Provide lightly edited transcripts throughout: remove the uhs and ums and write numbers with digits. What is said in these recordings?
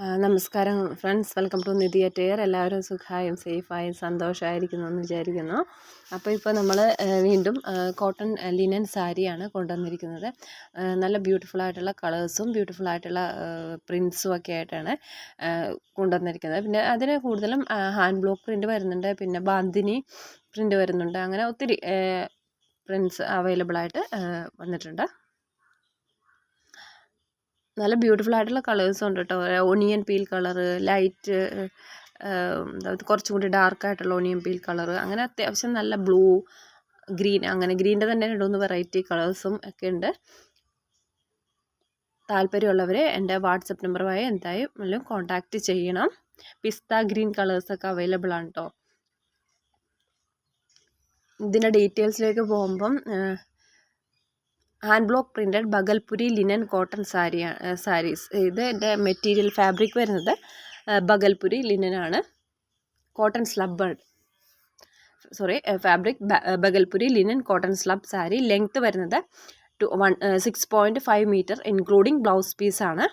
നമസ്കാരം friends, welcome to Nidhi attire. എല്ലാവരും സുഖമായും സേഫായും സന്തോഷമായിരിക്കുന്നു എന്ന് വിചാരിക്കുന്നു. അപ്പോൾ ഇപ്പോൾ നമ്മൾ വീണ്ടും കോട്ടൺ ലിനൻ സാരിയാണ് കൊണ്ടുവന്നിരിക്കുന്നത്. നല്ല ബ്യൂട്ടിഫുൾ ആയിട്ടുള്ള കളേഴ്സും ബ്യൂട്ടിഫുൾ ആയിട്ടുള്ള പ്രിൻസും ഒക്കെ ആയിട്ടാണ് കൊണ്ടുവന്നിരിക്കുന്നത്. പിന്നെ അതിന് കൂടുതലും ഹാൻഡ് ബ്ലോക്ക് പ്രിൻ്റ് വരുന്നുണ്ട്, പിന്നെ ബാന്തിനി പ്രിൻ്റ് വരുന്നുണ്ട്. അങ്ങനെ ഒത്തിരി പ്രിൻസ് അവൈലബിൾ ആയിട്ട് വന്നിട്ടുണ്ട്. നല്ല ബ്യൂട്ടിഫുൾ ആയിട്ടുള്ള കളേഴ്സും ഉണ്ട് കേട്ടോ. ഒണിയൻ പീൽ കളറ്, ലൈറ്റ് കുറച്ചും കൂടി ഡാർക്കായിട്ടുള്ള ഒണിയൻ പീൽ കളറ്, അങ്ങനെ അത്യാവശ്യം നല്ല ബ്ലൂ, ഗ്രീൻ, അങ്ങനെ ഗ്രീൻ്റെ തന്നെ 2-3 വെറൈറ്റി കളേഴ്സും ഒക്കെ ഉണ്ട്. താല്പര്യമുള്ളവർ എൻ്റെ വാട്സപ്പ് നമ്പറുമായി എന്തായാലും കോൺടാക്റ്റ് ചെയ്യണം. പിസ്ത ഗ്രീൻ കളേഴ്സൊക്കെ അവൈലബിൾ ആണ് കേട്ടോ. ഇതിൻ്റെ ഡീറ്റെയിൽസിലേക്ക് പോകുമ്പം hand block printed Bhagalpuri linen cotton saris. ഇത് എൻ്റെ മെറ്റീരിയൽ ഫാബ്രിക് വരുന്നത് ബഗൽപുരി ലിനനാണ്. Cotton slub fabric Bhagalpuri linen cotton slub sari. Length വരുന്നത് 6.5 മീറ്റർ ഇൻക്ലൂഡിങ് ബ്ലൗസ് പീസാണ്.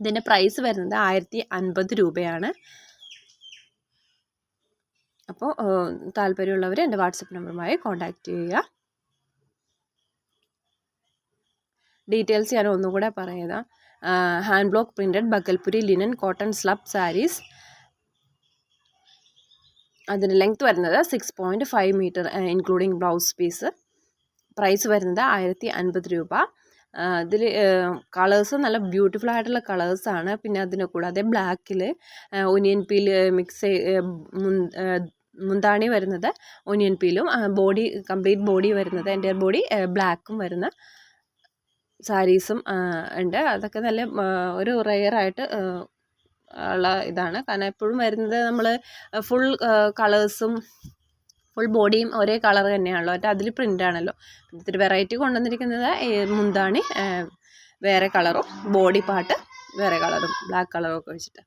ഇതിൻ്റെ പ്രൈസ് വരുന്നത് 1050 രൂപയാണ്. അപ്പോൾ താല്പര്യമുള്ളവർ എൻ്റെ വാട്സപ്പ് നമ്പറുമായി കോൺടാക്റ്റ് ചെയ്യുക. ഡീറ്റെയിൽസ് ഞാൻ ഒന്നുകൂടെ പറയാം. Hand block printed Bhagalpuri linen cotton slub saris. അതിൻ്റെ ലെങ്ത്ത് വരുന്നത് 6.5 metre including blouse piece. Price വരുന്നത് 1050 രൂപ. ഇതിൽ കളേഴ്സ് നല്ല ബ്യൂട്ടിഫുൾ ആയിട്ടുള്ള കളേഴ്സാണ്. പിന്നെ അതിന് കൂടാതെ ബ്ലാക്കിൽ ഒനിയൻ പീൽ മിക്സ് മുന്താണി വരുന്നത് ഒനിയൻ പീലും, ബോഡി കംപ്ലീറ്റ് ബോഡി വരുന്നത് എൻ്റെ ബോഡി ബ്ലാക്കും വരുന്ന സാരീസും ഉണ്ട്. അതൊക്കെ നല്ല ഒരു റെയറായിട്ട് ഉള്ള ഇതാണ്. കാരണം എപ്പോഴും വരുന്നത് നമ്മൾ ഫുൾ കളേഴ്സും ഫുൾ ബോഡിയും ഒരേ കളർ തന്നെയാണല്ലോ, മറ്റേ അതിൽ പ്രിൻ്റ് ആണല്ലോ. ഇത്തിരി വെറൈറ്റി കൊണ്ടുവന്നിരിക്കുന്നത് മുന്താണി വേറെ കളറും ബോഡി പാർട്ട് വേറെ കളറും ബ്ലാക്ക് കളറും ഒക്കെ വെച്ചിട്ട്.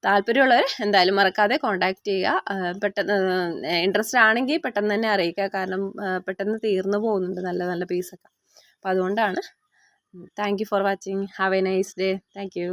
താല്പര്യമുള്ളവർ എന്തായാലും മറക്കാതെ കോൺടാക്റ്റ് ചെയ്യുക. പെട്ടെന്ന് ഇൻട്രസ്റ്റ് ആണെങ്കിൽ പെട്ടെന്ന് തന്നെ അറിയിക്കുക. കാരണം പെട്ടെന്ന് തീർന്നു പോകുന്നുണ്ട് നല്ല നല്ല പീസൊക്കെ. അപ്പോൾ അതുകൊണ്ടാണ്. Thank you for watching. Have A nice day. Thank you.